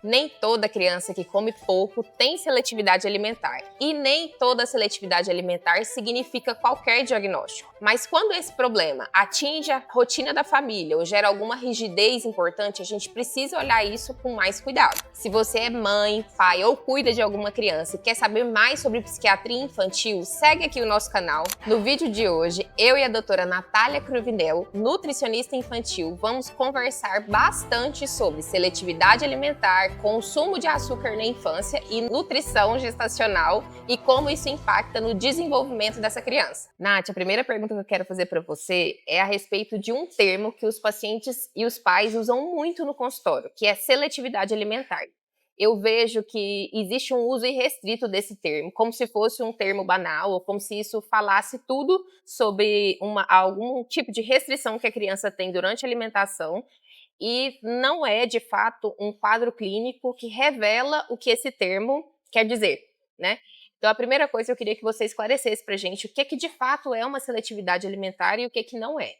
Nem toda criança que come pouco tem seletividade alimentar. E nem toda seletividade alimentar significa qualquer diagnóstico. Mas quando esse problema atinge a rotina da família ou gera alguma rigidez importante, a gente precisa olhar isso com mais cuidado. Se você é mãe, pai ou cuida de alguma criança e quer saber mais sobre psiquiatria infantil, segue aqui o nosso canal. No vídeo de hoje, eu e a doutora Natália Cruvinel, nutricionista infantil, vamos conversar bastante sobre seletividade alimentar, consumo de açúcar na infância e nutrição gestacional e como isso impacta no desenvolvimento dessa criança. Nath, a primeira pergunta que eu quero fazer para você é a respeito de um termo que os pacientes e os pais usam muito no consultório, que é seletividade alimentar. Eu vejo que existe um uso irrestrito desse termo, como se fosse um termo banal, ou como se isso falasse tudo sobre algum tipo de restrição que a criança tem durante a alimentação, e não é, de fato, um quadro clínico que revela o que esse termo quer dizer, né? Então, a primeira coisa que eu queria que você esclarecesse pra gente o que de fato é uma seletividade alimentar e o que não é.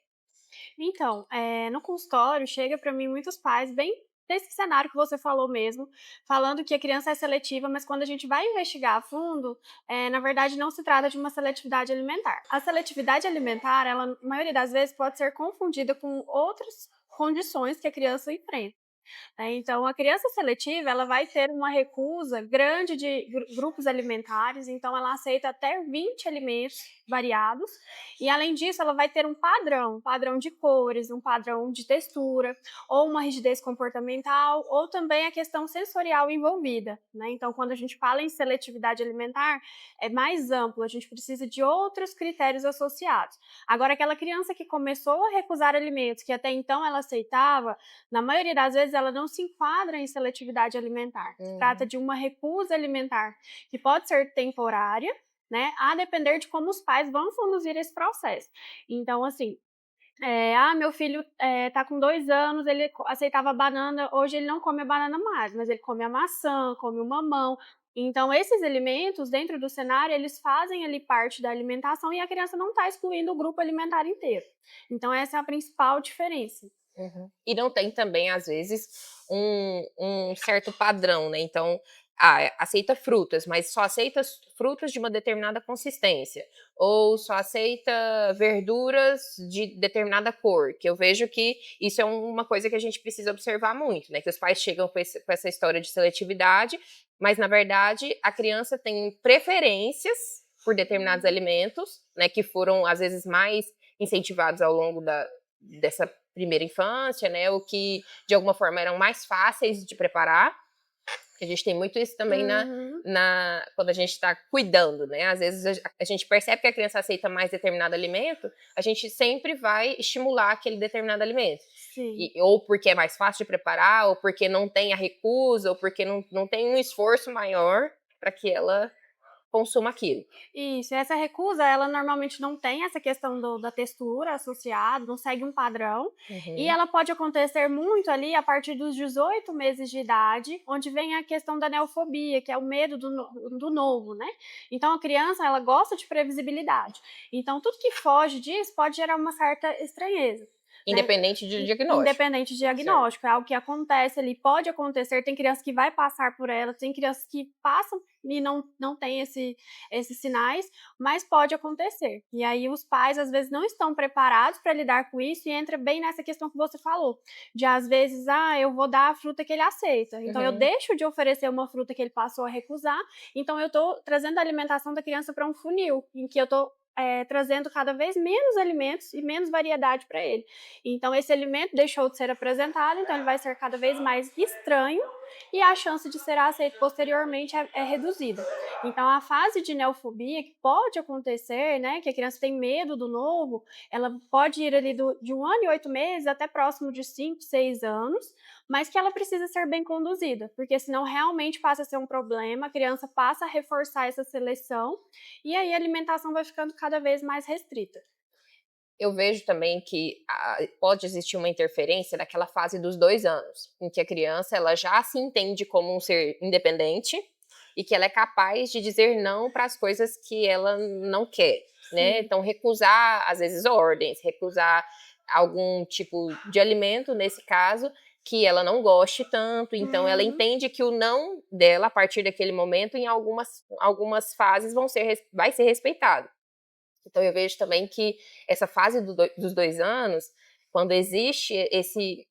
Então, no consultório chega para mim muitos pais bem desse cenário que você falou mesmo, falando que a criança é seletiva, mas quando a gente vai investigar a fundo, na verdade não se trata de uma seletividade alimentar. A seletividade alimentar, ela, na maioria das vezes, pode ser confundida com outras condições que a criança enfrenta. Então, a criança seletiva, ela vai ter uma recusa grande de grupos alimentares, então ela aceita até 20 alimentos variados, e além disso, ela vai ter um padrão de cores, um padrão de textura, ou uma rigidez comportamental, ou também a questão sensorial envolvida, né? Então, quando a gente fala em seletividade alimentar, é mais amplo, a gente precisa de outros critérios associados. Agora, aquela criança que começou a recusar alimentos que até então ela aceitava, na maioria das vezes ela não se enquadra em seletividade alimentar. Se trata de uma recusa alimentar que pode ser temporária, né, a depender de como os pais vão conduzir esse processo. Então, assim, meu filho tá com 2 anos, ele aceitava banana, hoje ele não come a banana mais, mas ele come a maçã, come o mamão. Então, esses alimentos, dentro do cenário, eles fazem ali parte da alimentação e a criança não está excluindo o grupo alimentar inteiro. Então, essa é a principal diferença. E não tem também, às vezes, um certo padrão, né? Então, aceita frutas, mas só aceita frutas de uma determinada consistência. Ou só aceita verduras de determinada cor. Que eu vejo que isso é uma coisa que a gente precisa observar muito, né? Que os pais chegam com essa história de seletividade, mas, na verdade, a criança tem preferências por determinados alimentos, né? Que foram, às vezes, mais incentivados ao longo dessa primeira infância, né, o que de alguma forma eram mais fáceis de preparar. A gente tem muito isso também Uhum. quando a gente está cuidando, né? Às vezes a gente percebe que a criança aceita mais determinado alimento, a gente sempre vai estimular aquele determinado alimento. Sim. Ou porque é mais fácil de preparar, ou porque não tem a recusa, ou porque não tem um esforço maior para que ela consuma aquilo. Isso, essa recusa, ela normalmente não tem essa questão da textura associada, não segue um padrão, e Uhum. ela pode acontecer muito ali a partir dos 18 meses de idade, onde vem a questão da neofobia, que é o medo do novo, né? Então a criança, ela gosta de previsibilidade. Então tudo que foge disso pode gerar uma certa estranheza, né? Independente de diagnóstico. Independente de Certo. diagnóstico, é algo que acontece ali, pode acontecer, tem criança que vai passar por ela, tem crianças que passam e não tem esses sinais, mas pode acontecer. E aí os pais, às vezes, não estão preparados para lidar com isso e entra bem nessa questão que você falou, de às vezes, eu vou dar a fruta que ele aceita, então eu Uhum. deixo de oferecer uma fruta que ele passou a recusar, então eu estou trazendo a alimentação da criança para um funil, em que eu estou trazendo cada vez menos alimentos e menos variedade para ele. Então, esse alimento deixou de ser apresentado, então ele vai ser cada vez mais estranho e a chance de ser aceito posteriormente é reduzida. Então, a fase de neofobia, que pode acontecer, né, que a criança tem medo do novo, ela pode ir ali de 1 ano e 8 meses até próximo de 5, 6 anos, mas que ela precisa ser bem conduzida, porque senão realmente passa a ser um problema, a criança passa a reforçar essa seleção e aí a alimentação vai ficando cada vez mais restrita. Eu vejo também que pode existir uma interferência naquela fase dos 2 anos, em que a criança ela já se entende como um ser independente e que ela é capaz de dizer não para as coisas que ela não quer, né. Sim. Então recusar, às vezes, ordens, recusar algum tipo de alimento, nesse caso, que ela não goste tanto, então ela Uhum. entende que o não dela, a partir daquele momento, em algumas fases vai ser respeitado. Então eu vejo também que essa fase dos 2 anos, quando existe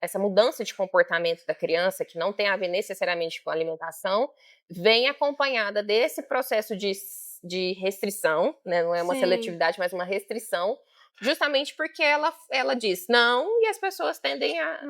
essa mudança de comportamento da criança, que não tem a ver necessariamente com a alimentação, vem acompanhada desse processo de restrição, né? Não é uma Sim. seletividade, mas uma restrição, justamente porque ela diz não e as pessoas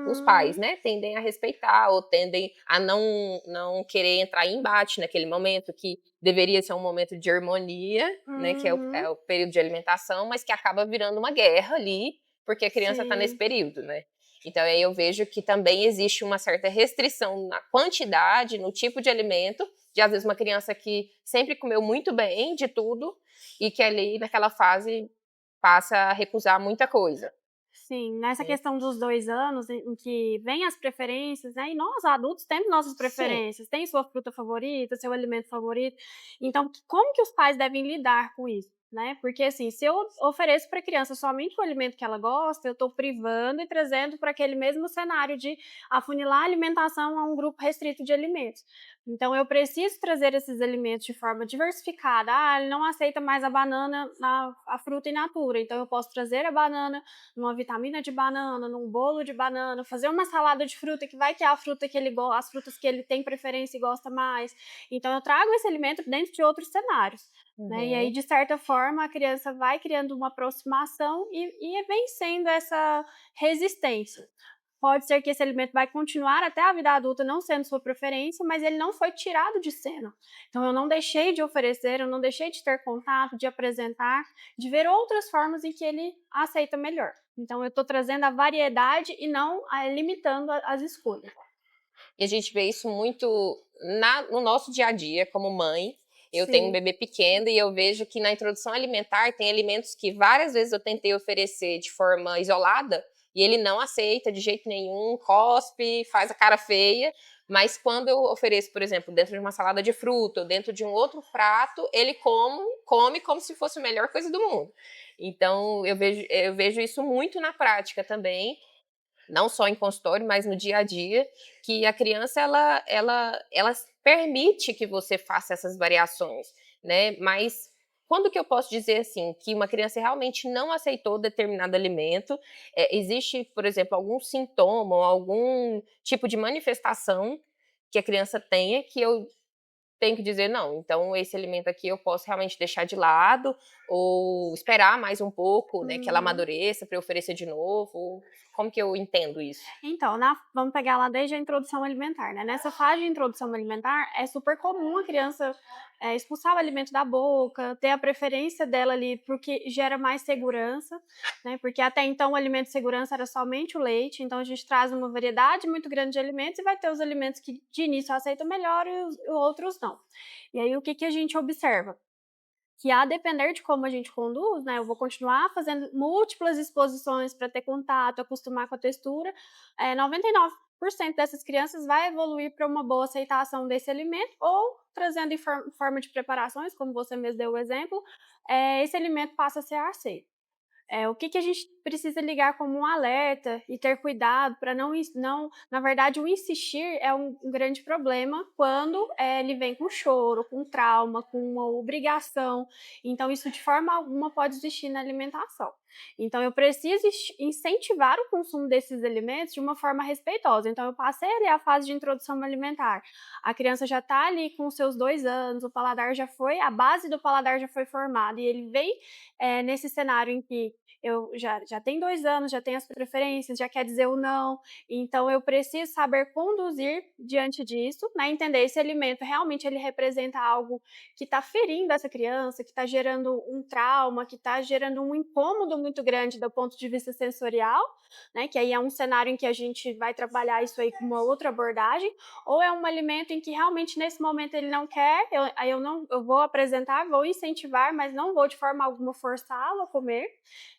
os pais, Uhum. né, tendem a respeitar ou tendem a não querer entrar em embate naquele momento, que deveria ser um momento de harmonia, né, que é Uhum. o período de alimentação, mas que acaba virando uma guerra ali, porque a criança está nesse Sim. período, né. Então aí eu vejo que também existe uma certa restrição na quantidade, no tipo de alimento, de às vezes uma criança que sempre comeu muito bem de tudo e que ali naquela fase passa a recusar muita coisa, Sim, nessa né. questão dos 2 anos em que vem as preferências, né, e nós adultos temos nossas Sim. preferências, tem sua fruta favorita, seu alimento favorito, então como que os pais devem lidar com isso, né, porque assim, se eu ofereço para a criança somente o alimento que ela gosta, eu estou privando e trazendo para aquele mesmo cenário de afunilar a alimentação a um grupo restrito de alimentos. Então eu preciso trazer esses alimentos de forma diversificada, ele não aceita mais a banana, a fruta in natura, então eu posso trazer a banana numa vitamina de banana, num bolo de banana, fazer uma salada de fruta que vai ter a fruta que ele gosta, as frutas que ele tem preferência e gosta mais. Então eu trago esse alimento dentro de outros cenários. Né? E aí, Uhum. de certa forma, a criança vai criando uma aproximação e vencendo essa resistência. Pode ser que esse alimento vai continuar até a vida adulta não sendo sua preferência, mas ele não foi tirado de cena. Então eu não deixei de oferecer, eu não deixei de ter contato, de apresentar, de ver outras formas em que ele aceita melhor. Então eu estou trazendo a variedade e não limitando as escolhas. E a gente vê isso muito no nosso dia a dia, como mãe. Eu tenho um Sim. bebê pequeno e eu vejo que na introdução alimentar tem alimentos que várias vezes eu tentei oferecer de forma isolada e ele não aceita de jeito nenhum, cospe, faz a cara feia. Mas quando eu ofereço, por exemplo, dentro de uma salada de fruta ou dentro de um outro prato, ele come como se fosse a melhor coisa do mundo. Então eu vejo isso muito na prática também, não só em consultório, mas no dia a dia, que a criança ela permite que você faça essas variações, né? Mas quando que eu posso dizer assim que uma criança realmente não aceitou determinado alimento? Existe, por exemplo, algum sintoma ou algum tipo de manifestação que a criança tenha que eu tenho que dizer não, então esse alimento aqui eu posso realmente deixar de lado ou esperar mais um pouco, né, que ela Uhum. amadureça para eu oferecer de novo. Como que eu entendo isso? Então, vamos pegar lá desde a introdução alimentar, né? Nessa fase de introdução alimentar, é super comum a criança expulsar o alimento da boca, ter a preferência dela ali, porque gera mais segurança, né? Porque até então o alimento de segurança era somente o leite, então a gente traz uma variedade muito grande de alimentos e vai ter os alimentos que de início aceitam melhor e os outros não. E aí o que a gente observa? Que a depender de como a gente conduz, né, eu vou continuar fazendo múltiplas exposições para ter contato, acostumar com a textura, 99% dessas crianças vai evoluir para uma boa aceitação desse alimento ou trazendo em forma de preparações, como você mesmo deu o exemplo, esse alimento passa a ser aceito. O que a gente precisa ligar como um alerta e ter cuidado para não, na verdade, o insistir é um grande problema quando ele vem com choro, com trauma, com uma obrigação. Então, isso de forma alguma pode existir na alimentação. Então, eu preciso incentivar o consumo desses alimentos de uma forma respeitosa. Então, eu passei ali a fase de introdução alimentar. A criança já está ali com seus 2 anos, o paladar já foi, a base do paladar já foi formada, e ele vem nesse cenário em que eu já tem 2 anos, já tem as preferências, já quer dizer o não, então eu preciso saber conduzir diante disso, né, entender esse alimento realmente ele representa algo que está ferindo essa criança, que está gerando um trauma, que está gerando um incômodo muito grande do ponto de vista sensorial, né, que aí é um cenário em que a gente vai trabalhar isso aí com uma outra abordagem, ou é um alimento em que realmente nesse momento ele não quer, aí eu vou apresentar, vou incentivar, mas não vou de forma alguma forçá-lo a comer,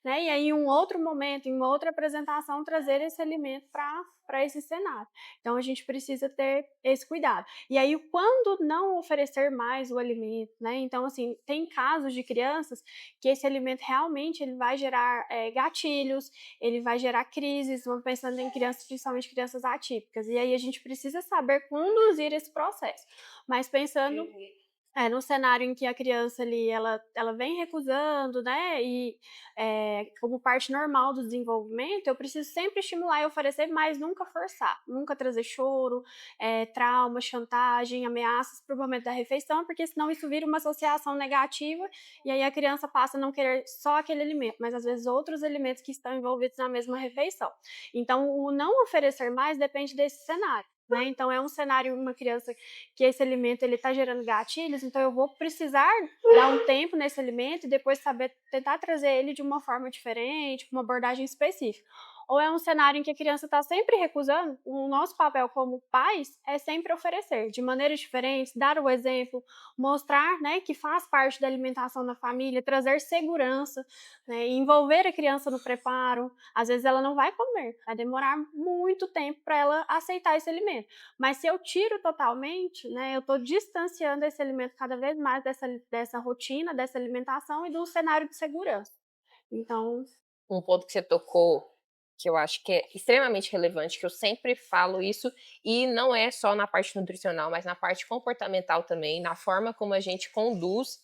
né? E aí, em um outro momento, em uma outra apresentação, trazer esse alimento para para esse cenário. Então a gente precisa ter esse cuidado. E aí, quando não oferecer mais o alimento, né? Então, assim, tem casos de crianças que esse alimento realmente ele vai gerar gatilhos, ele vai gerar crises, vamos pensando em crianças, principalmente crianças atípicas. E aí a gente precisa saber conduzir esse processo. Mas pensando no cenário em que a criança ali, ela vem recusando, né, e como parte normal do desenvolvimento, eu preciso sempre estimular e oferecer, mas nunca forçar, nunca trazer choro, trauma, chantagem, ameaças para o momento da refeição, porque senão isso vira uma associação negativa, e aí a criança passa a não querer só aquele alimento, mas às vezes outros alimentos que estão envolvidos na mesma refeição. Então, o não oferecer mais depende desse cenário. Né? Então, é um cenário, uma criança que esse alimento ele está gerando gatilhos, então eu vou precisar dar um tempo nesse alimento e depois saber tentar trazer ele de uma forma diferente, com uma abordagem específica. Ou é um cenário em que a criança está sempre recusando, o nosso papel como pais é sempre oferecer, de maneiras diferentes, dar o exemplo, mostrar, né, que faz parte da alimentação da família, trazer segurança, né, envolver a criança no preparo. Às vezes ela não vai comer, vai demorar muito tempo para ela aceitar esse alimento. Mas se eu tiro totalmente, né, eu estou distanciando esse alimento cada vez mais dessa rotina, dessa alimentação e do cenário de segurança. Então, Um ponto que você tocou, que eu acho que é extremamente relevante, que eu sempre falo isso, e não é só na parte nutricional, mas na parte comportamental também, na forma como a gente conduz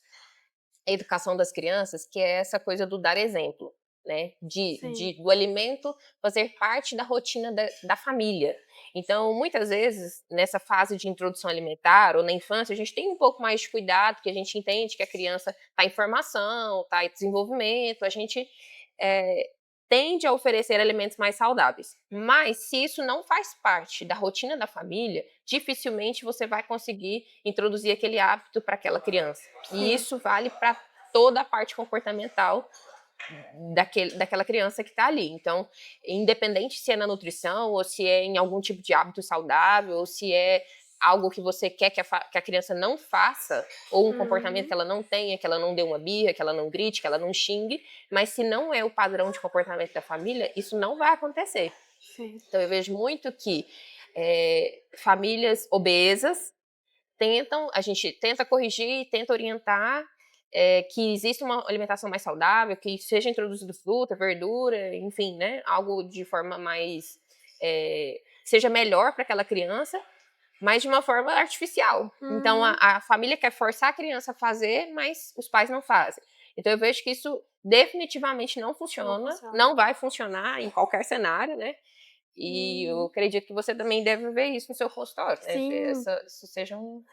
a educação das crianças, que é essa coisa do dar exemplo, né? sim. Do alimento fazer parte da rotina da família. Então, muitas vezes, nessa fase de introdução alimentar ou na infância, a gente tem um pouco mais de cuidado, porque a gente entende que a criança está em formação, está em desenvolvimento, a gente é, tende a oferecer alimentos mais saudáveis. Mas, se isso não faz parte da rotina da família, dificilmente você vai conseguir introduzir aquele hábito para aquela criança. E Sim. isso vale para toda a parte comportamental daquela criança que está ali. Então, independente se é na nutrição, ou se é em algum tipo de hábito saudável, ou se é algo que você quer que a criança não faça, ou um comportamento que Uhum. ela não tenha, que ela não dê uma birra, que ela não grite, que ela não xingue, mas se não é o padrão de comportamento da família, isso não vai acontecer. Sim. Então, eu vejo muito que famílias obesas a gente tenta corrigir, tenta orientar que exista uma alimentação mais saudável, que seja introduzido fruta, verdura, enfim, né? Algo de forma mais. Seja melhor para aquela criança, mas de uma forma artificial. Então, Uhum. a família quer forçar a criança a fazer, mas os pais não fazem. Então, eu vejo que isso definitivamente não Não funciona, funciona. não vai funcionar em qualquer cenário, né? E eu Uhum. acredito que você também deve ver isso no seu consultório, né? Sim. Isso seja um.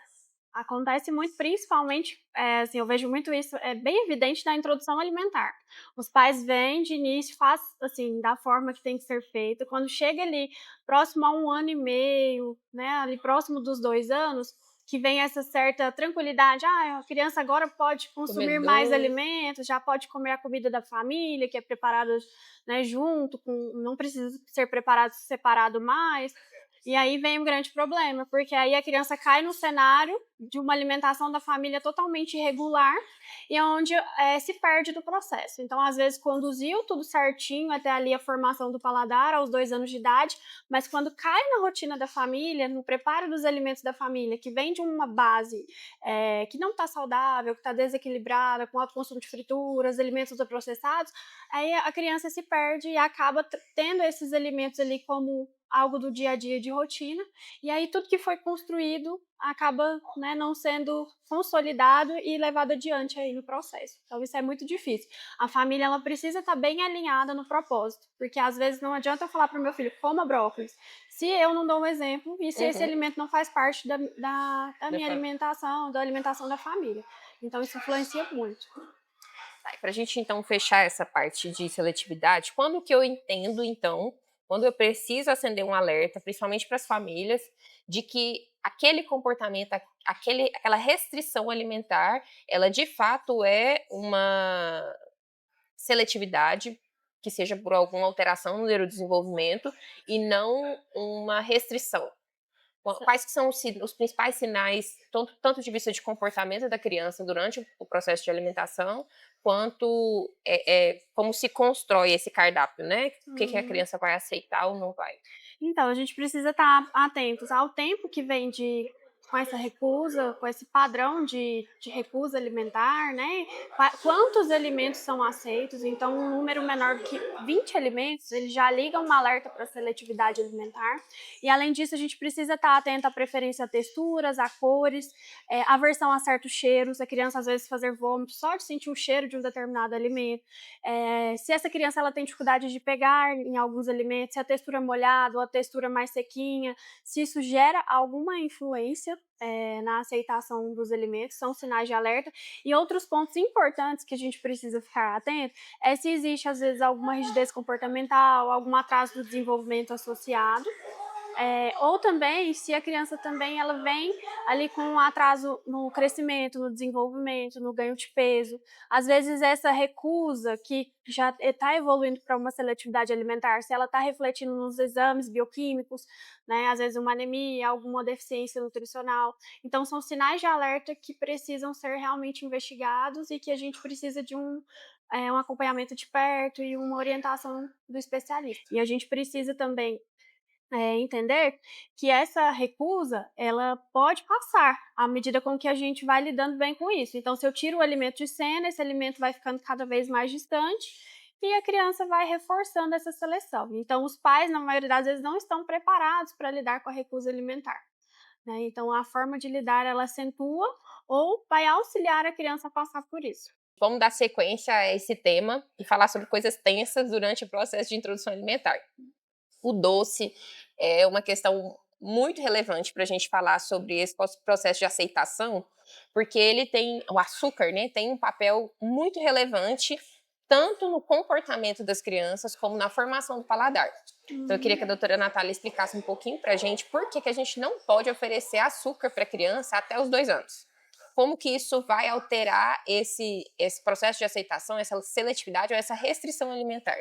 Acontece muito, principalmente, assim, eu vejo muito isso, é bem evidente na introdução alimentar. Os pais vêm de início, faz assim, da forma que tem que ser feito. Quando chega ali próximo a 1 ano e meio, né, ali próximo dos 2 anos, que vem essa certa tranquilidade, a criança agora pode consumir mais Comedor. alimentos, já pode comer a comida da família, que é preparada, né, junto, não precisa ser preparado separado mais. E aí vem um grande problema, porque aí a criança cai no cenário de uma alimentação da família totalmente irregular e onde se perde do processo. Então, às vezes, conduziu tudo certinho até ali a formação do paladar aos 2 anos de idade, mas quando cai na rotina da família, no preparo dos alimentos da família, que vem de uma base que não está saudável, que está desequilibrada, com alto consumo de frituras, alimentos ultraprocessados, aí a criança se perde e acaba tendo esses alimentos ali como algo do dia a dia de rotina, e aí tudo que foi construído acaba, né, não sendo consolidado e levado adiante aí no processo. Então isso é muito difícil. A família ela precisa estar bem alinhada no propósito, porque às vezes não adianta eu falar para o meu filho, coma brócolis, se eu não dou um exemplo e se esse Uhum. alimento não faz parte da minha Da alimentação, da alimentação da família. Então isso influencia muito. Para a gente, então, fechar essa parte de seletividade, quando que eu entendo, então, quando eu preciso acender um alerta, principalmente para as famílias, de que aquele comportamento, aquela restrição alimentar, ela de fato é uma seletividade, que seja por alguma alteração no neurodesenvolvimento, e não uma restrição. Quais que são os principais sinais, tanto de vista de comportamento da criança durante o processo de alimentação, quanto como se constrói esse cardápio, né? O que a Uhum. criança vai aceitar ou não vai. Então, a gente precisa estar atentos ao tempo que vem com essa recusa, com esse padrão de recusa alimentar, né? Quantos alimentos são aceitos? Então, um número menor do que 20 alimentos, ele já liga um alerta para a seletividade alimentar. E, além disso, a gente precisa estar atento à preferência a texturas, a cores, aversão a certos cheiros. A criança, às vezes, fazer vômito só de sentir o cheiro de um determinado alimento. Se essa criança ela tem dificuldade de pegar em alguns alimentos, se a textura é molhada ou a textura mais sequinha, se isso gera alguma influência na aceitação dos alimentos, são sinais de alerta. E outros pontos importantes que a gente precisa ficar atento é se existe, às vezes, alguma rigidez comportamental, algum atraso do desenvolvimento associado, ou também se a criança também ela vem ali com um atraso no crescimento, no desenvolvimento, no ganho de peso. Às vezes essa recusa que já está evoluindo para uma seletividade alimentar, se ela está refletindo nos exames bioquímicos, né, às vezes uma anemia, alguma deficiência nutricional. Então são sinais de alerta que precisam ser realmente investigados e que a gente precisa de um acompanhamento de perto e uma orientação do especialista. E a gente precisa também entender que essa recusa, ela pode passar à medida com que a gente vai lidando bem com isso. Então, se eu tiro o alimento de cena, esse alimento vai ficando cada vez mais distante e a criança vai reforçando essa seleção. Então, os pais, na maioria das vezes, não estão preparados para lidar com a recusa alimentar, né? Então, a forma de lidar, ela acentua ou vai auxiliar a criança a passar por isso. Vamos dar sequência a esse tema e falar sobre coisas tensas durante o processo de introdução alimentar. O doce é uma questão muito relevante para a gente falar sobre esse processo de aceitação, porque o açúcar, né, tem um papel muito relevante tanto no comportamento das crianças como na formação do paladar. Então eu queria que a doutora Natália explicasse um pouquinho para a gente por que a gente não pode oferecer açúcar para a criança até os 2 anos. Como que isso vai alterar esse processo de aceitação, essa seletividade ou essa restrição alimentar?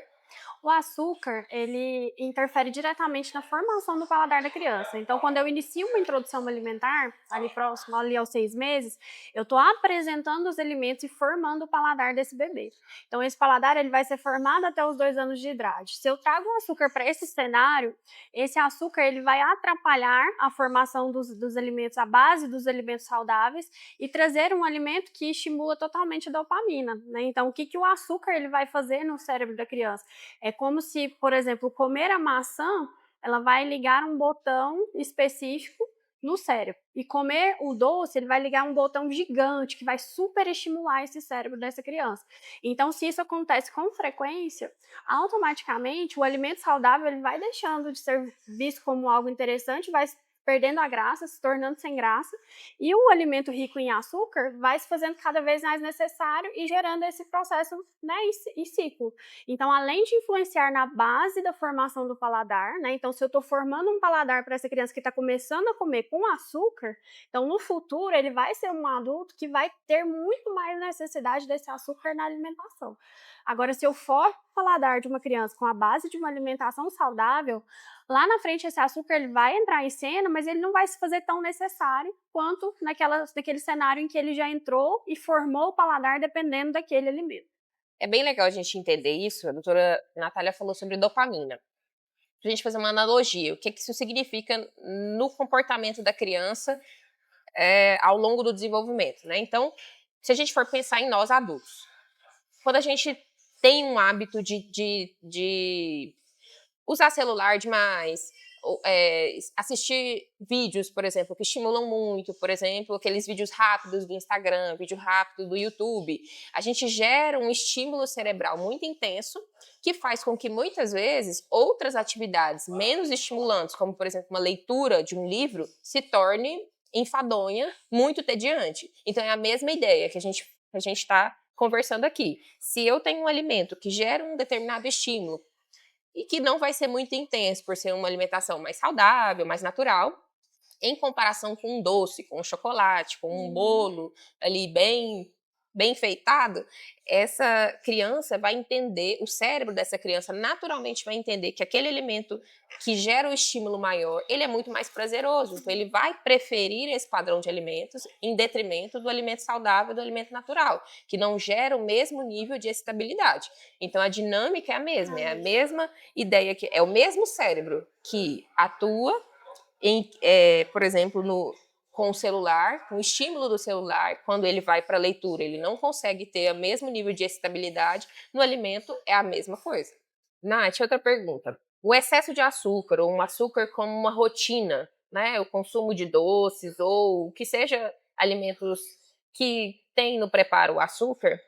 O açúcar, ele interfere diretamente na formação do paladar da criança. Então, quando eu inicio uma introdução alimentar, ali próximo, ali aos 6 meses, eu estou apresentando os alimentos e formando o paladar desse bebê. Então, esse paladar ele vai ser formado até os 2 anos de idade. Se eu trago o açúcar para esse cenário, esse açúcar ele vai atrapalhar a formação dos alimentos, a base dos alimentos saudáveis, e trazer um alimento que estimula totalmente a dopamina, né? Então, o que o açúcar ele vai fazer no cérebro da criança? É como se, por exemplo, comer a maçã, ela vai ligar um botão específico no cérebro. E comer o doce, ele vai ligar um botão gigante que vai superestimular esse cérebro dessa criança. Então, se isso acontece com frequência, automaticamente o alimento saudável ele vai deixando de ser visto como algo interessante, vai perdendo a graça, se tornando sem graça, e o alimento rico em açúcar vai se fazendo cada vez mais necessário e gerando esse processo, né, e ciclo. Então, além de influenciar na base da formação do paladar, né, então se eu estou formando um paladar para essa criança que está começando a comer com açúcar, então no futuro ele vai ser um adulto que vai ter muito mais necessidade desse açúcar na alimentação. Agora, se eu formo o paladar de uma criança com a base de uma alimentação saudável, lá na frente esse açúcar ele vai entrar em cena, mas ele não vai se fazer tão necessário quanto naquele cenário em que ele já entrou e formou o paladar dependendo daquele alimento. É bem legal a gente entender isso. A doutora Natália falou sobre dopamina. Para a gente fazer uma analogia, o que isso significa no comportamento da criança ao longo do desenvolvimento, né? Então, se a gente for pensar em nós adultos, quando a gente tem um hábito de usar celular demais, assistir vídeos, por exemplo, que estimulam muito, por exemplo, aqueles vídeos rápidos do Instagram, vídeo rápido do YouTube, a gente gera um estímulo cerebral muito intenso que faz com que muitas vezes outras atividades menos estimulantes, como por exemplo uma leitura de um livro, se torne enfadonha, muito tediante. Então é a mesma ideia que a gente está conversando aqui. Se eu tenho um alimento que gera um determinado estímulo e que não vai ser muito intenso por ser uma alimentação mais saudável, mais natural, em comparação com um doce, com um chocolate, com um bolo ali bem bem feitado, essa criança vai entender, o cérebro dessa criança naturalmente vai entender que aquele alimento que gera o estímulo maior, ele é muito mais prazeroso. Então, ele vai preferir esse padrão de alimentos em detrimento do alimento saudável, do alimento natural, que não gera o mesmo nível de excitabilidade. Então, a dinâmica é a mesma ideia, que é o mesmo cérebro que atua por exemplo, com o celular, com o estímulo do celular, quando ele vai para a leitura, ele não consegue ter o mesmo nível de excitabilidade, no alimento é a mesma coisa. Nath, outra pergunta. O excesso de açúcar, ou um açúcar como uma rotina, né? O consumo de doces, ou que seja alimentos que tem no preparo o açúcar,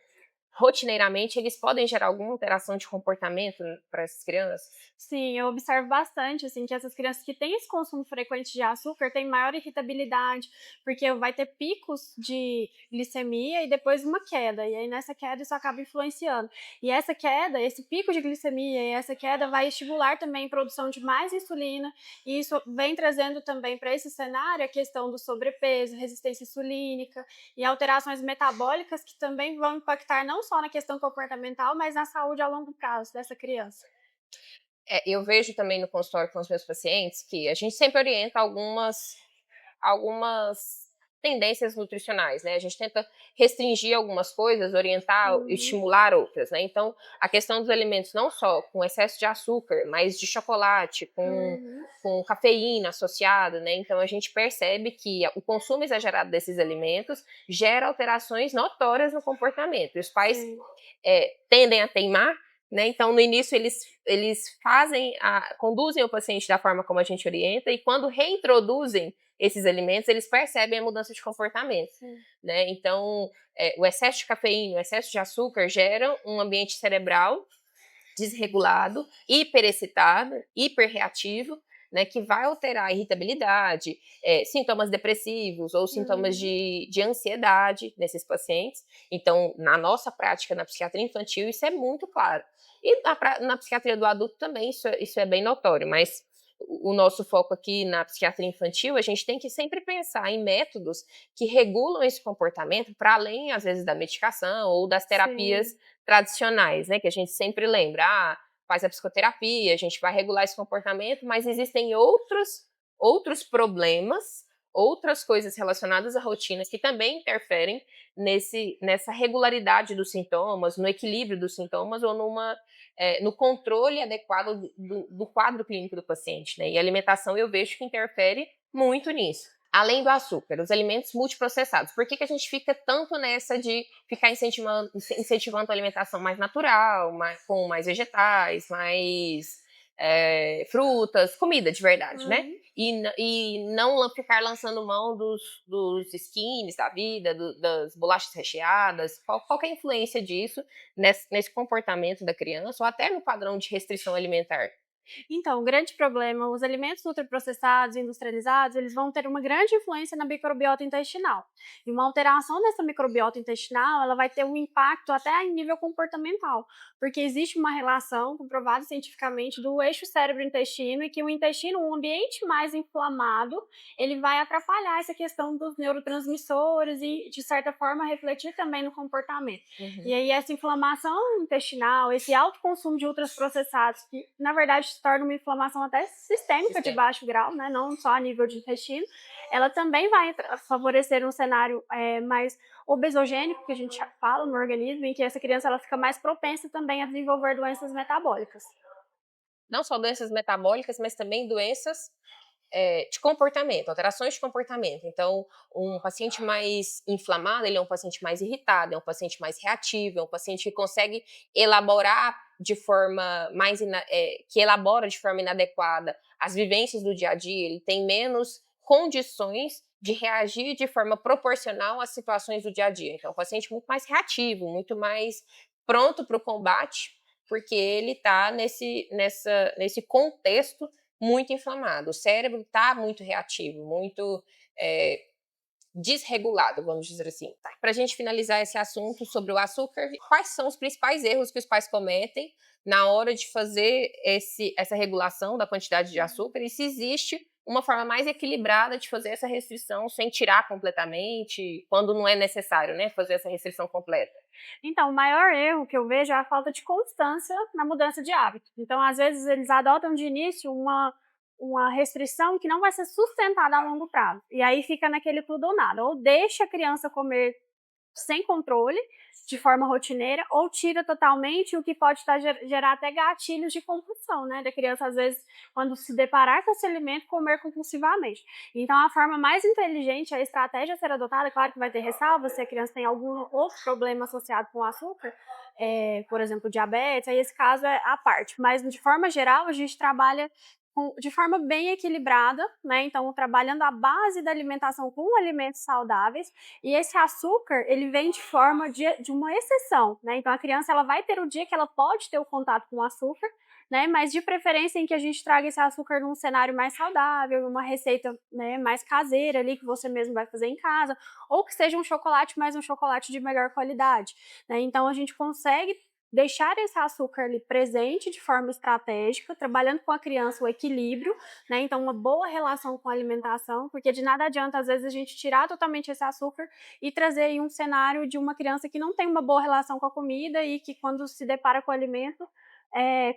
rotineiramente, eles podem gerar alguma alteração de comportamento para essas crianças? Sim, eu observo bastante, assim, que essas crianças que têm esse consumo frequente de açúcar têm maior irritabilidade, porque vai ter picos de glicemia e depois uma queda, e aí nessa queda isso acaba influenciando. E essa queda, esse pico de glicemia e essa queda vai estimular também a produção de mais insulina, e isso vem trazendo também para esse cenário a questão do sobrepeso, resistência insulínica e alterações metabólicas que também vão impactar não só na questão comportamental, mas na saúde a longo prazo dessa criança. Eu vejo também no consultório com os meus pacientes que a gente sempre orienta algumas tendências nutricionais, né? A gente tenta restringir algumas coisas, orientar, Uhum, estimular outras, né? Então, a questão dos alimentos, não só com excesso de açúcar, mas de chocolate, uhum, com cafeína associada, né? Então, a gente percebe que o consumo exagerado desses alimentos gera alterações notórias no comportamento. E os pais sim. tendem a teimar, né? Então, no início, eles conduzem o paciente da forma como a gente orienta, e quando reintroduzem esses alimentos, eles percebem a mudança de comportamento, Sim. né? Então, o excesso de cafeína, o excesso de açúcar gera um ambiente cerebral desregulado, hiperexcitado, hiperreativo, né, que vai alterar a irritabilidade, sintomas depressivos ou sintomas Uhum. de ansiedade nesses pacientes. Então, na nossa prática na psiquiatria infantil, isso é muito claro. E na psiquiatria do adulto também isso é bem notório, mas o nosso foco aqui na psiquiatria infantil, a gente tem que sempre pensar em métodos que regulam esse comportamento para além, às vezes, da medicação ou das terapias Sim. tradicionais, né? Que a gente sempre lembra, faz a psicoterapia, a gente vai regular esse comportamento, mas existem outros problemas, outras coisas relacionadas à rotina que também interferem nessa regularidade dos sintomas, no equilíbrio dos sintomas ou no controle adequado do quadro clínico do paciente, né? E a alimentação eu vejo que interfere muito nisso. Além do açúcar, os alimentos multiprocessados. Por que a gente fica tanto nessa de ficar incentivando a alimentação mais natural, com mais vegetais, mais frutas, comida de verdade, né? Uhum. E não ficar lançando mão dos skins da vida, das bolachas recheadas, qualquer influência disso nesse comportamento da criança ou até no padrão de restrição alimentar. Então, o grande problema, os alimentos ultraprocessados e industrializados, eles vão ter uma grande influência na microbiota intestinal. E uma alteração dessa microbiota intestinal, ela vai ter um impacto até em nível comportamental, porque existe uma relação comprovada cientificamente do eixo cérebro-intestino e que o intestino, um ambiente mais inflamado, ele vai atrapalhar essa questão dos neurotransmissores e, de certa forma, refletir também no comportamento. E Uhum. aí essa inflamação intestinal, esse alto consumo de ultraprocessados, que na verdade se torna uma inflamação até sistêmica de Sistema. baixo grau, né, não só a nível de intestino, ela também vai favorecer um cenário mais obesogênico, que a gente fala no organismo, em que essa criança ela fica mais propensa também a desenvolver doenças metabólicas. Não só doenças metabólicas, mas também doenças de comportamento, alterações de comportamento. Então, um paciente mais inflamado, ele é um paciente mais irritado, é um paciente mais reativo, é um paciente que consegue elaborar de forma que elabora de forma inadequada as vivências do dia a dia, ele tem menos condições de reagir de forma proporcional às situações do dia a dia. Então, é um paciente muito mais reativo, muito mais pronto para o combate, porque ele está nesse contexto muito inflamado. O cérebro está muito reativo, muito é, desregulado, vamos dizer assim. Tá. Para a gente finalizar esse assunto sobre o açúcar, quais são os principais erros que os pais cometem na hora de fazer essa regulação da quantidade de açúcar e se existe uma forma mais equilibrada de fazer essa restrição sem tirar completamente, quando não é necessário, né, fazer essa restrição completa? Então, o maior erro que eu vejo é a falta de constância na mudança de hábito. Então, às vezes, eles adotam de início uma restrição que não vai ser sustentada a longo prazo. E aí fica naquele tudo ou nada. Ou deixa a criança comer sem controle, de forma rotineira, ou tira totalmente, o que pode gerar até gatilhos de compulsão, né? Da criança, às vezes, quando se deparar com esse alimento, comer compulsivamente. Então, a forma mais inteligente, a estratégia a ser adotada, claro que vai ter ressalvas, se a criança tem algum outro problema associado com o açúcar, por exemplo, diabetes, aí esse caso é à parte. Mas, de forma geral, a gente trabalha de forma bem equilibrada, né? Então, trabalhando a base da alimentação com alimentos saudáveis, e esse açúcar, ele vem de forma de uma exceção, né? Então, a criança, ela vai ter o dia que ela pode ter o contato com o açúcar, né? Mas de preferência em que a gente traga esse açúcar num cenário mais saudável, uma receita, né, mais caseira ali, que você mesmo vai fazer em casa, ou que seja um chocolate, mas um chocolate de melhor qualidade, né? Então, a gente consegue deixar esse açúcar ali presente de forma estratégica, trabalhando com a criança o equilíbrio, né? Então, uma boa relação com a alimentação, porque de nada adianta, às vezes, a gente tirar totalmente esse açúcar e trazer aí um cenário de uma criança que não tem uma boa relação com a comida e que, quando se depara com o alimento,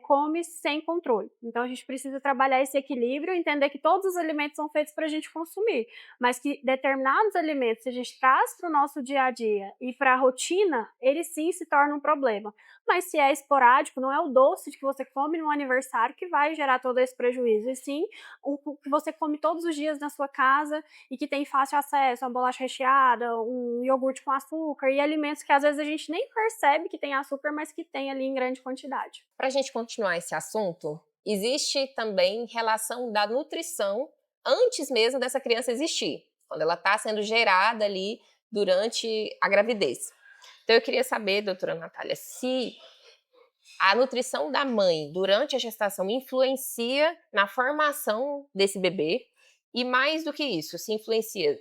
come sem controle. Então, a gente precisa trabalhar esse equilíbrio, entender que todos os alimentos são feitos para a gente consumir, mas que determinados alimentos, se a gente traz para o nosso dia a dia e para a rotina, eles sim se tornam um problema. Mas se é esporádico, não é o doce que você come no aniversário que vai gerar todo esse prejuízo, e sim o que você come todos os dias na sua casa e que tem fácil acesso, uma bolacha recheada, um iogurte com açúcar e alimentos que às vezes a gente nem percebe que tem açúcar, mas que tem ali em grande quantidade. Para a gente continuar esse assunto, existe também relação da nutrição antes mesmo dessa criança existir, quando ela está sendo gerada ali durante a gravidez. Então, eu queria saber, doutora Natália, se a nutrição da mãe durante a gestação influencia na formação desse bebê e, mais do que isso, se influencia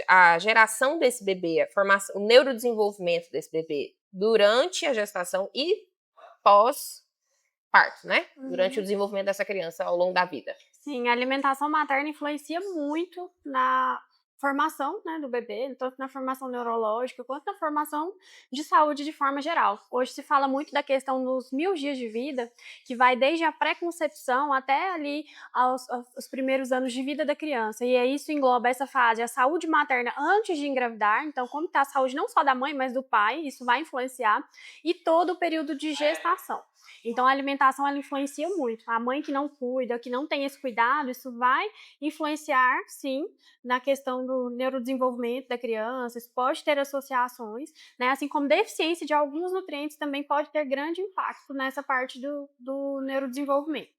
a geração desse bebê, a formação, o neurodesenvolvimento desse bebê durante a gestação e pós-parto, né? Durante o desenvolvimento dessa criança ao longo da vida. Sim, a alimentação materna influencia muito na formação, né, do bebê, tanto na formação neurológica quanto na formação de saúde de forma geral. Hoje se fala muito da questão dos 1000 dias de vida, que vai desde a pré-concepção até ali aos primeiros anos de vida da criança. E aí isso engloba essa fase, a saúde materna antes de engravidar, então como está a saúde não só da mãe, mas do pai, isso vai influenciar, e todo o período de gestação. Então, a alimentação, ela influencia muito. A mãe que não cuida, que não tem esse cuidado, isso vai influenciar, sim, na questão do neurodesenvolvimento da criança, isso pode ter associações, né? Assim como deficiência de alguns nutrientes também pode ter grande impacto nessa parte do neurodesenvolvimento.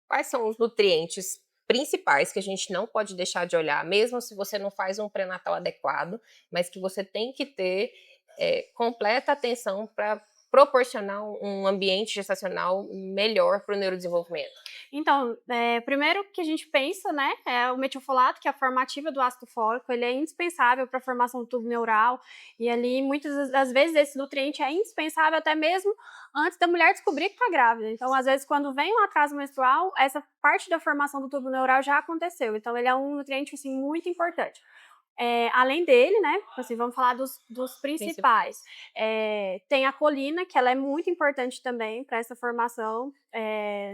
Quais são os nutrientes principais que a gente não pode deixar de olhar, mesmo se você não faz um pré-natal adequado, mas que você tem que ter completa atenção para proporcionar um ambiente gestacional melhor para o neurodesenvolvimimento? Então, primeiro que a gente pensa, né, é o metilfolato, que é a formativa do ácido fólico, ele é indispensável para a formação do tubo neural, e ali muitas das vezes esse nutriente é indispensável até mesmo antes da mulher descobrir que está grávida. Então, às vezes, quando vem um atraso menstrual, essa parte da formação do tubo neural já aconteceu. Então, ele é um nutriente, assim, muito importante. Além dele, né, assim, vamos falar dos principais. Tem a colina, que ela é muito importante também para essa formação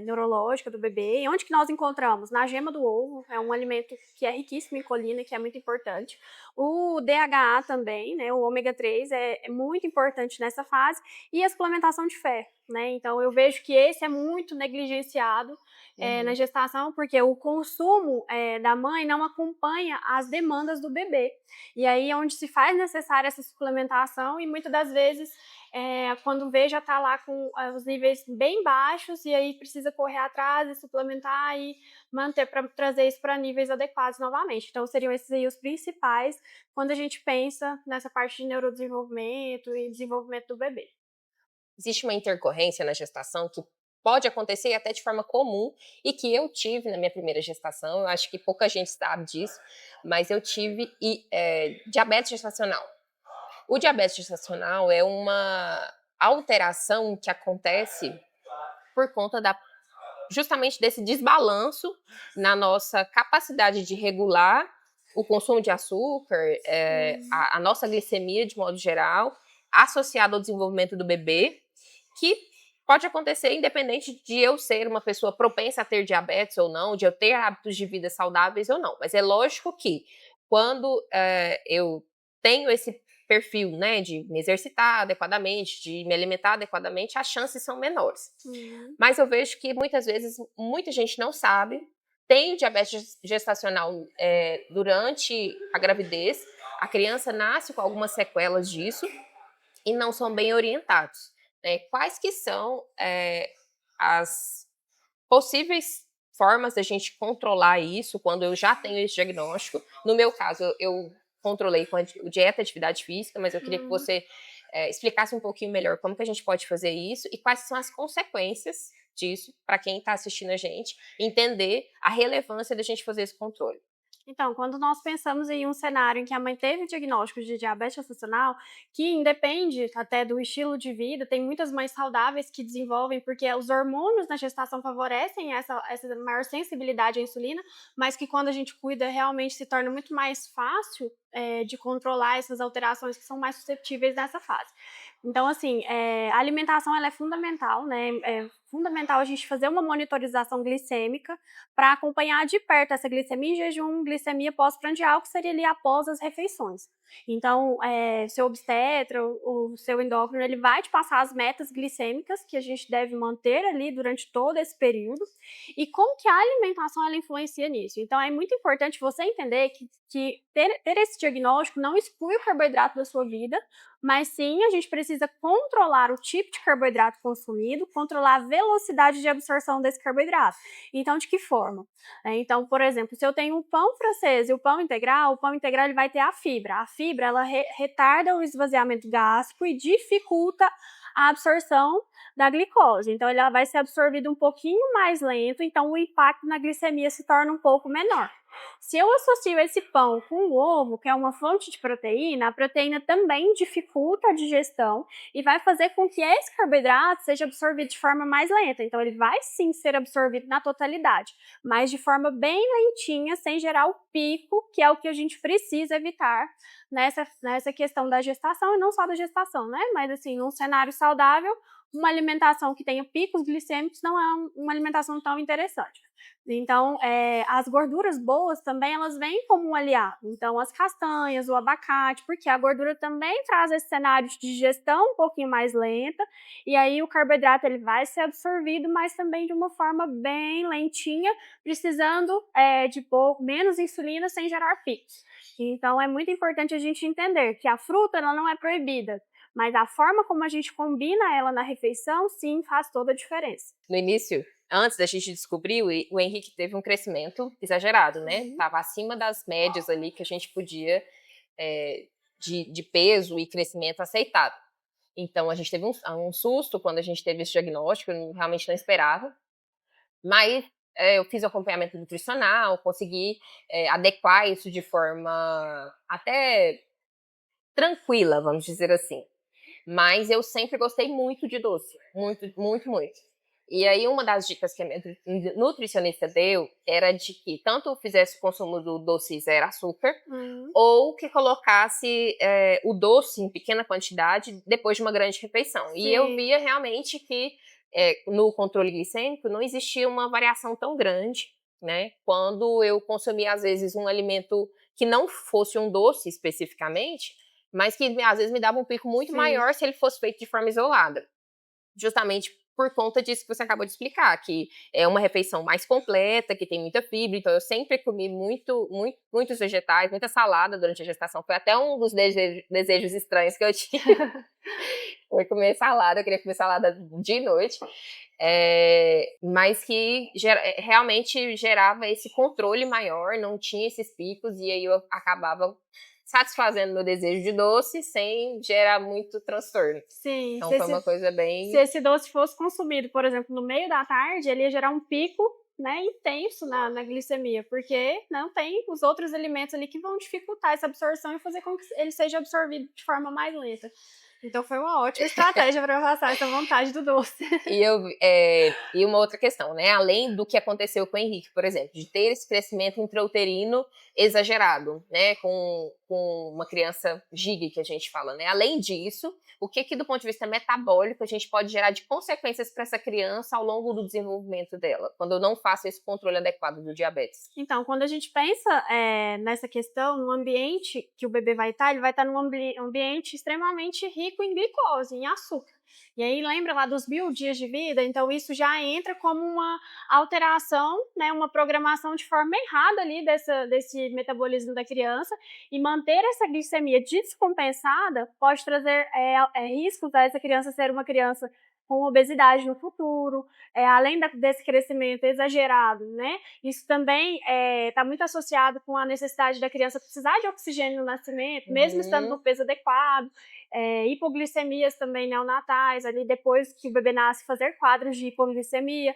neurológica do bebê. E onde que nós encontramos? Na gema do ovo, é um alimento que é riquíssimo em colina, que é muito importante. O DHA também, né, o ômega 3 é muito importante nessa fase. E a suplementação de ferro, né, então eu vejo que esse é muito negligenciado na gestação, porque o consumo da mãe não acompanha as demandas do bebê. E aí é onde se faz necessária essa suplementação e muitas das vezes, quando vê, já está lá com os níveis bem baixos e aí precisa correr atrás e suplementar e manter para trazer isso para níveis adequados novamente. Então seriam esses aí os principais quando a gente pensa nessa parte de neurodesenvolvimento e desenvolvimento do bebê. Existe uma intercorrência na gestação que pode acontecer até de forma comum e que eu tive na minha primeira gestação. Eu acho que pouca gente sabe disso, mas eu tive diabetes gestacional. O diabetes gestacional é uma alteração que acontece por conta justamente desse desbalanço na nossa capacidade de regular o consumo de açúcar, a nossa glicemia de modo geral, associado ao desenvolvimento do bebê, que pode acontecer independente de eu ser uma pessoa propensa a ter diabetes ou não, de eu ter hábitos de vida saudáveis ou não. Mas é lógico que quando eu tenho esse perfil, né, de me exercitar adequadamente, de me alimentar adequadamente, as chances são menores. Mas eu vejo que muitas vezes muita gente não sabe, tem diabetes gestacional durante a gravidez, a criança nasce com algumas sequelas disso e não são bem orientados. Né? Quais que são as possíveis formas da gente controlar isso quando eu já tenho esse diagnóstico? No meu caso, eu controlei com a dieta, atividade física, mas eu queria que você explicasse um pouquinho melhor como que a gente pode fazer isso e quais são as consequências disso para quem está assistindo a gente, entender a relevância da gente fazer esse controle. Então, quando nós pensamos em um cenário em que a mãe teve diagnóstico de diabetes gestacional, que independe até do estilo de vida, tem muitas mães saudáveis que desenvolvem, porque os hormônios na gestação favorecem essa maior sensibilidade à insulina, mas que quando a gente cuida realmente se torna muito mais fácil de controlar essas alterações que são mais suscetíveis nessa fase. Então, assim, a alimentação ela é fundamental, né? É fundamental a gente fazer uma monitorização glicêmica para acompanhar de perto essa glicemia em jejum, glicemia pós-prandial, que seria ali após as refeições. Então, seu obstetra, o seu endócrino, ele vai te passar as metas glicêmicas que a gente deve manter ali durante todo esse período e como que a alimentação ela influencia nisso. Então, é muito importante você entender que ter esse diagnóstico não exclui o carboidrato da sua vida, mas sim a gente precisa controlar o tipo de carboidrato consumido, controlar a velocidade de absorção desse carboidrato. Então, de que forma? Então, por exemplo, se eu tenho o pão francês e o pão integral ele vai ter a fibra. A fibra, ela retarda o esvaziamento gástrico e dificulta a absorção da glicose. Então, ela vai ser absorvida um pouquinho mais lento, então o impacto na glicemia se torna um pouco menor. Se eu associo esse pão com o ovo, que é uma fonte de proteína, a proteína também dificulta a digestão e vai fazer com que esse carboidrato seja absorvido de forma mais lenta. Então, ele vai sim ser absorvido na totalidade, mas de forma bem lentinha, sem gerar o pico, que é o que a gente precisa evitar nessa questão da gestação, e não só da gestação, né? Mas assim, num cenário saudável, uma alimentação que tenha picos glicêmicos não é uma alimentação tão interessante. Então, as gorduras boas também, elas vêm como um aliado. Então, as castanhas, o abacate, porque a gordura também traz esse cenário de digestão um pouquinho mais lenta, e aí o carboidrato ele vai ser absorvido, mas também de uma forma bem lentinha, precisando de menos insulina sem gerar picos. Então, é muito importante a gente entender que a fruta ela não é proibida, mas a forma como a gente combina ela na refeição, sim, faz toda a diferença. No início, antes da gente descobrir, o Henrique teve um crescimento exagerado, né? Tava acima das médias ali que a gente podia de peso e crescimento aceitado. Então, a gente teve um susto quando a gente teve esse diagnóstico, eu realmente não esperava. Mas eu fiz o acompanhamento nutricional, consegui adequar isso de forma até tranquila, vamos dizer assim. Mas eu sempre gostei muito de doce. Muito, muito, muito. E aí, uma das dicas que a minha nutricionista deu era de que tanto fizesse o consumo do doce zero açúcar, ou que colocasse o doce em pequena quantidade depois de uma grande refeição. Sim. E eu via realmente que no controle glicêmico não existia uma variação tão grande, né? Quando eu consumia, às vezes, um alimento que não fosse um doce especificamente, mas que às vezes me dava um pico muito maior se ele fosse feito de forma isolada. Justamente por conta disso que você acabou de explicar, que é uma refeição mais completa, que tem muita fibra, então eu sempre comi muitos vegetais, muita salada durante a gestação, foi até um dos desejos estranhos que eu tive, foi comer salada, eu queria comer salada de noite, mas que realmente gerava esse controle maior, não tinha esses picos, e aí eu acabava satisfazendo meu desejo de doce sem gerar muito transtorno. Sim. Então foi uma coisa bem... Se esse doce fosse consumido, por exemplo, no meio da tarde, ele ia gerar um pico, né, intenso na glicemia, porque não tem os outros alimentos ali que vão dificultar essa absorção e fazer com que ele seja absorvido de forma mais lenta. Então foi uma ótima estratégia para passar essa vontade do doce. E uma outra questão, né? Além do que aconteceu com o Henrique, por exemplo, de ter esse crescimento intrauterino exagerado, né? Com uma criança giga, que a gente fala, né? Além disso, o que do ponto de vista metabólico a gente pode gerar de consequências para essa criança ao longo do desenvolvimento dela, quando eu não faço esse controle adequado do diabetes? Então, quando a gente pensa nessa questão, no ambiente que o bebê vai estar, ele vai estar num ambiente extremamente rico em glicose, em açúcar. E aí, lembra lá dos 1000 dias de vida? Então, isso já entra como uma alteração, né, uma programação de forma errada ali desse metabolismo da criança. E manter essa glicemia descompensada pode trazer riscos a essa criança ser uma criança com obesidade no futuro, além desse crescimento exagerado, né? Isso também está muito associado com a necessidade da criança precisar de oxigênio no nascimento, mesmo estando no peso adequado. Hipoglicemias também neonatais, ali depois que o bebê nasce, fazer quadros de hipoglicemia.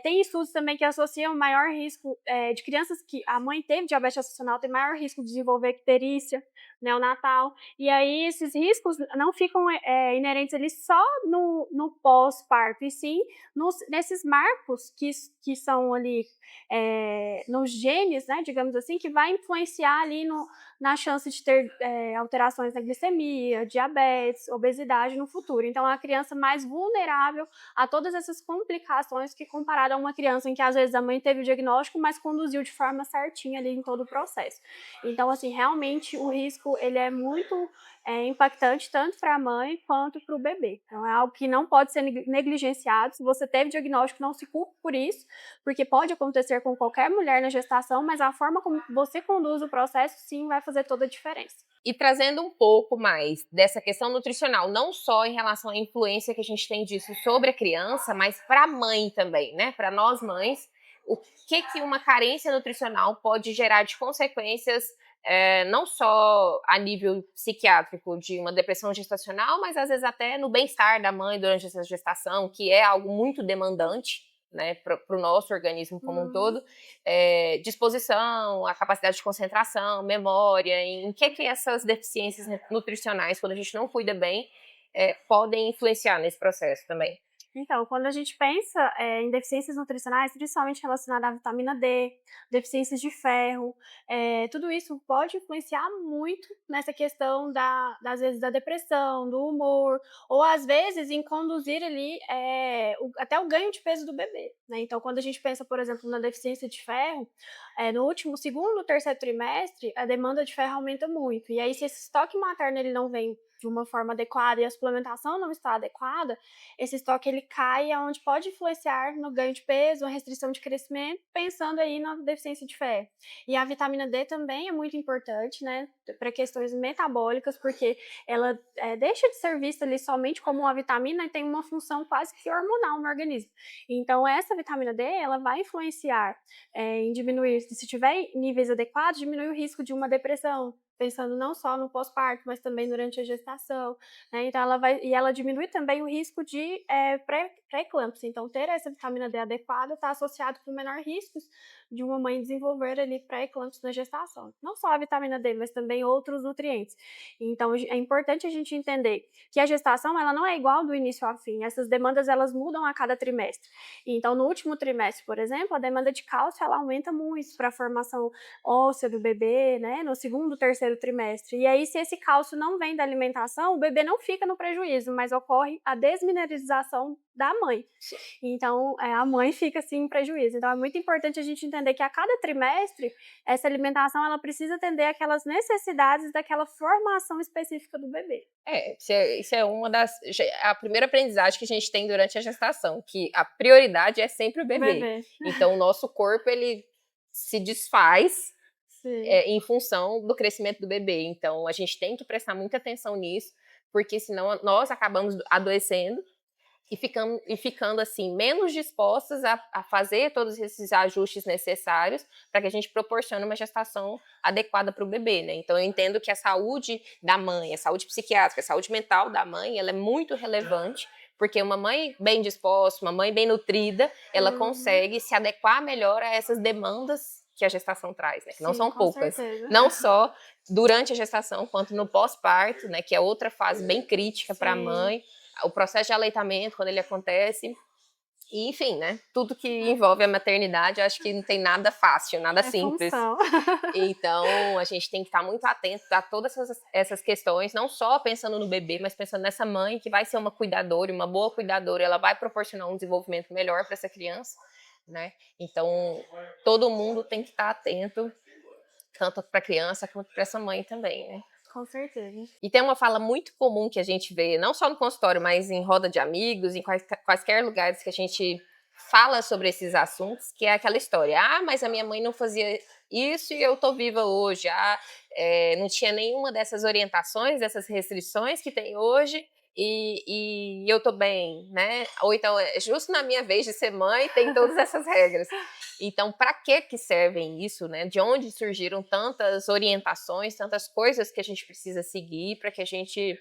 Tem estudos também que associam maior risco de crianças que a mãe teve diabetes gestacional, tem maior risco de desenvolver icterícia neonatal. E aí esses riscos não ficam inerentes ali só no pós-parto, e sim nesses marcos que são ali nos genes, né, digamos assim, que vai influenciar ali na chance de ter alterações na glicemia, diabetes, obesidade no futuro. Então, é a criança mais vulnerável a todas essas complicações que comparada a uma criança em que, às vezes, a mãe teve o diagnóstico, mas conduziu de forma certinha ali em todo o processo. Então, assim, realmente, o risco, ele é muito impactante tanto para a mãe quanto para o bebê. Então, é algo que não pode ser negligenciado. Se você teve diagnóstico, não se culpe por isso, porque pode acontecer com qualquer mulher na gestação, mas a forma como você conduz o processo, sim, vai fazer toda a diferença. E trazendo um pouco mais dessa questão nutricional, não só em relação à influência que a gente tem disso sobre a criança, mas para a mãe também, né? Para nós mães, o que uma carência nutricional pode gerar de consequências, não só a nível psiquiátrico de uma depressão gestacional, mas às vezes até no bem-estar da mãe durante essa gestação, que é algo muito demandante, né, para o nosso organismo como um todo, disposição, a capacidade de concentração, memória, em que essas deficiências nutricionais, quando a gente não cuida bem, podem influenciar nesse processo também. Então, quando a gente pensa em deficiências nutricionais, principalmente relacionadas à vitamina D, deficiências de ferro, tudo isso pode influenciar muito nessa questão às vezes, da depressão, do humor, ou às vezes em conduzir ali até o ganho de peso do bebê, né? Então, quando a gente pensa, por exemplo, na deficiência de ferro, no último segundo, terceiro trimestre, a demanda de ferro aumenta muito. E aí, se esse estoque materno ele não vem de uma forma adequada e a suplementação não está adequada, esse estoque ele cai, onde pode influenciar no ganho de peso, uma restrição de crescimento, pensando aí na deficiência de ferro. E a vitamina D também é muito importante, né, para questões metabólicas, porque ela deixa de ser vista ali somente como uma vitamina e tem uma função quase que hormonal no organismo. Então, essa vitamina D, ela vai influenciar em diminuir, se tiver níveis adequados, diminuir o risco de uma depressão, pensando não só no pós-parto, mas também durante a gestação, né? Então ela diminui também o risco de pré-eclâmpsia. Então, ter essa vitamina D adequada está associado com menor riscos de uma mãe desenvolver ali pré-eclâmpsia na gestação. Não só a vitamina D, mas também outros nutrientes. Então, é importante a gente entender que a gestação ela não é igual do início ao fim. Essas demandas elas mudam a cada trimestre. Então, no último trimestre, por exemplo, a demanda de cálcio ela aumenta muito para a formação óssea do bebê, né? No segundo, terceiro trimestre. E aí, se esse cálcio não vem da alimentação, o bebê não fica no prejuízo, mas ocorre a desmineralização da mãe. Então, a mãe fica assim em prejuízo. Então, é muito importante a gente entender que a cada trimestre, essa alimentação ela precisa atender aquelas necessidades daquela formação específica do bebê. Isso é a primeira aprendizagem que a gente tem durante a gestação, que a prioridade é sempre o bebê. Então, o nosso corpo, ele se desfaz em função do crescimento do bebê. Então, a gente tem que prestar muita atenção nisso, porque senão nós acabamos adoecendo e ficando assim, menos dispostas a fazer todos esses ajustes necessários para que a gente proporcione uma gestação adequada para o bebê, né? Então, eu entendo que a saúde da mãe, a saúde psiquiátrica, a saúde mental da mãe, ela é muito relevante, porque uma mãe bem disposta, uma mãe bem nutrida, ela consegue se adequar melhor a essas demandas que a gestação traz, né? Que não Sim, são com poucas. certeza. Não só durante a gestação, quanto no pós-parto, né? Que é outra fase bem crítica para a Sim. mãe. O processo de aleitamento, quando ele acontece. E, enfim, né? Tudo que envolve a maternidade, eu acho que não tem nada fácil, nada É simples. função. Então, a gente tem que estar muito atento a todas essas questões, não só pensando no bebê, mas pensando nessa mãe que vai ser uma cuidadora, uma boa cuidadora, ela vai proporcionar um desenvolvimento melhor para essa criança, né? Então, todo mundo tem que estar atento, tanto para a criança quanto para essa mãe também, né? Com certeza. E tem uma fala muito comum que a gente vê, não só no consultório, mas em roda de amigos, em quaisquer lugares que a gente fala sobre esses assuntos, que é aquela história: ah, mas a minha mãe não fazia isso e eu tô viva hoje. Ah, não tinha nenhuma dessas orientações, dessas restrições que tem hoje. E eu tô bem, né? Ou então, justo na minha vez de ser mãe, tem todas essas regras. Então, para que servem isso, né? De onde surgiram tantas orientações, tantas coisas que a gente precisa seguir para que a gente,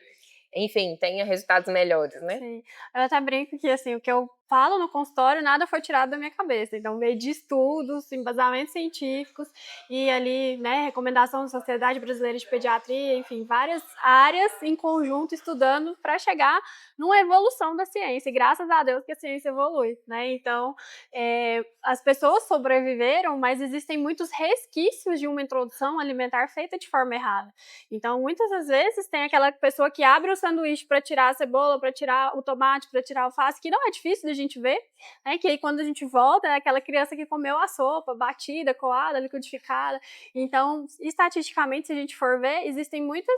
enfim, tenha resultados melhores, né? Sim. Eu até brinco que, assim, o que eu falo no consultório, nada foi tirado da minha cabeça. Então, veio de estudos, embasamentos científicos e ali, né, recomendação da Sociedade Brasileira de Pediatria, enfim, várias áreas em conjunto estudando para chegar numa evolução da ciência. E graças a Deus que a ciência evolui, né? Então, as pessoas sobreviveram, mas existem muitos resquícios de uma introdução alimentar feita de forma errada. Então, muitas das vezes tem aquela pessoa que abre o sanduíche para tirar a cebola, para tirar o tomate, para tirar o alface, que não é difícil de a gente ver, né? Que aí quando a gente volta é aquela criança que comeu a sopa batida, coada, liquidificada. Então, estatisticamente, se a gente for ver, existem muitas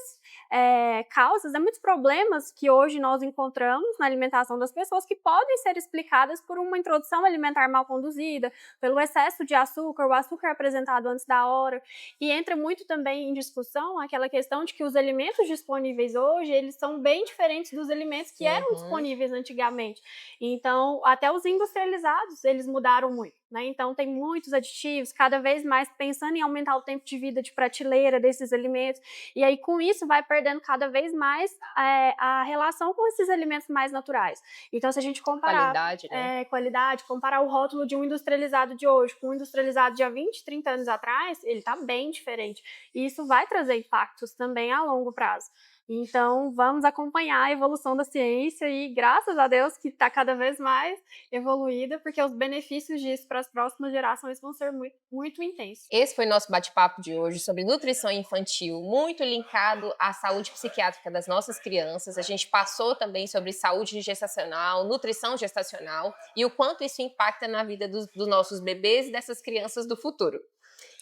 causas, muitos problemas que hoje nós encontramos na alimentação das pessoas que podem ser explicadas por uma introdução alimentar mal conduzida, pelo excesso de açúcar, o açúcar apresentado antes da hora. E entra muito também em discussão aquela questão de que os alimentos disponíveis hoje, eles são bem diferentes dos alimentos que eram disponíveis antigamente. Então, até os industrializados, eles mudaram muito, né? Então, tem muitos aditivos, cada vez mais pensando em aumentar o tempo de vida de prateleira desses alimentos. E aí, com isso, vai perdendo cada vez mais a relação com esses alimentos mais naturais. Então, se a gente comparar Qualidade, né? qualidade, comparar o rótulo de um industrializado de hoje com um industrializado de há 20, 30 anos atrás, ele está bem diferente. E isso vai trazer impactos também a longo prazo. Então, vamos acompanhar a evolução da ciência e, graças a Deus, que está cada vez mais evoluída, porque os benefícios disso para as próximas gerações vão ser muito, muito intensos. Esse foi o nosso bate-papo de hoje sobre nutrição infantil, muito linkado à saúde psiquiátrica das nossas crianças. A gente passou também sobre saúde gestacional, nutrição gestacional e o quanto isso impacta na vida dos nossos bebês e dessas crianças do futuro.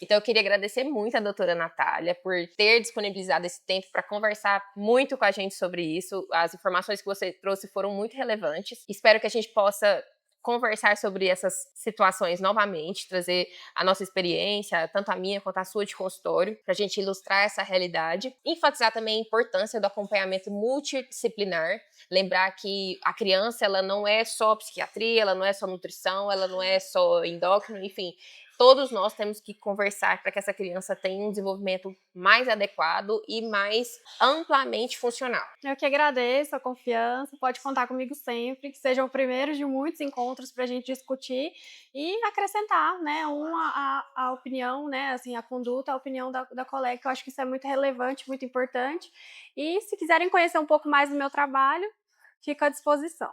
Então, eu queria agradecer muito a doutora Natália por ter disponibilizado esse tempo para conversar muito com a gente sobre isso. As informações que você trouxe foram muito relevantes. Espero que a gente possa conversar sobre essas situações novamente, trazer a nossa experiência, tanto a minha quanto a sua de consultório, para a gente ilustrar essa realidade. Enfatizar também a importância do acompanhamento multidisciplinar, lembrar que a criança ela não é só psiquiatria, ela não é só nutrição, ela não é só endócrino, enfim, todos nós temos que conversar para que essa criança tenha um desenvolvimento mais adequado e mais amplamente funcional. Eu que agradeço a confiança, pode contar comigo sempre, que sejam o primeiro de muitos encontros para a gente discutir e acrescentar, né, a opinião, né, assim, a conduta, a opinião da colega, que eu acho que isso é muito relevante, muito importante. E se quiserem conhecer um pouco mais do meu trabalho, fico à disposição.